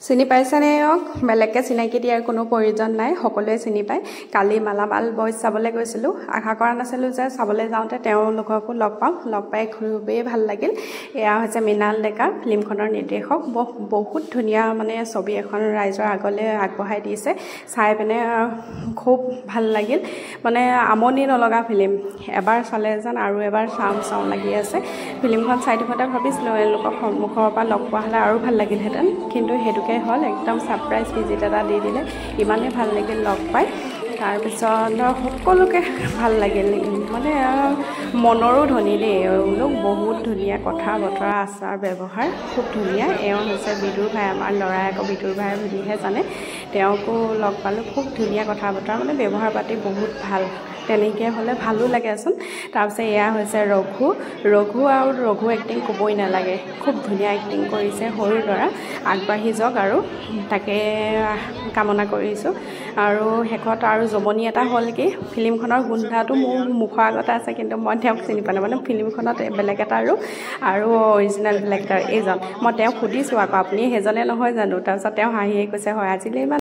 চিনি পাইছেনে? বেলেগকৈ চিনাকি দিয়াৰ কোনো প্ৰয়োজন নাই, সকলোৱে চিনি পায়। কালি মালামাল বয়জ চাবলৈ গৈছিলোঁ, আশা কৰা নাছিলোঁ যে চাবলৈ যাওঁতে তেওঁলোককো লগ পাম। লগ পাই খুবেই ভাল লাগিল। এয়া হৈছে মৃণাল ডেকা, ফিল্মখনৰ নিৰ্দেশক। বহুত ধুনীয়া ছবি এখন ৰাইজৰ আগলৈ আগবঢ়াই দিছে। চাই পিনে খুব ভাল লাগিল। আমনি নলগা ফিল্ম, এবাৰ চালে যেন আৰু এবাৰ চাওঁ লাগি আছে। ফিল্মখন চাই থাকোঁতে ভাবিছিলোঁ এওঁলোকক সন্মুখৰ পৰা লগ পোৱা হ'লে আৰু ভাল লাগিলহেঁতেন, কিন্তু সেইটোকে হ'ল, একদম ছাৰপ্ৰাইজ ভিজিট এটা দি দিলে। ইমানেই ভাল লাগিল লগ পাই। তাৰপিছত সকলোকে ভাল লাগিল, মনৰো ধনী দেই। এওঁলোক বহুত ধুনীয়া, কথা বতৰা আচাৰ ব্যৱহাৰ খুব ধুনীয়া। এওঁ হৈছে বিদুৰ ভাই, আমাৰ ল'ৰাই আকৌ বিদুৰ ভাই বুলিহে জানে। তেওঁকো লগ পালোঁ, খুব ধুনীয়া কথা বতৰা, ব্যৱহাৰ পাতি বহুত ভাল। তেনেকৈ হ'লে ভালো লাগেচোন। তাৰপিছত এয়া হৈছে ৰঘু এক্টিং ক'বই নালাগে, খুব ধুনীয়া এক্টিং কৰিছে। সৰু ল'ৰা, আগবাঢ়ি যাওক আৰু তাকে কামনা কৰিছোঁ। আৰু শেষত আৰু জমনি এটা হ'ল কি, ফিল্মখনৰ গোন্ধাটো মোৰ মুখৰ আগতে আছে, কিন্তু মই তেওঁক চিনি পোৱা নাই। ফিল্মখনত বেলেগ এটা আৰু অৰিজিনেল বেলেগ এটা এইজন। মই তেওঁক সুধিছোঁ আকৌ, আপুনি সেইজনে নহয় জানো? তাৰপিছত তেওঁ হাঁহিয়ে কৈছে, হয়। আজিলৈ ইমান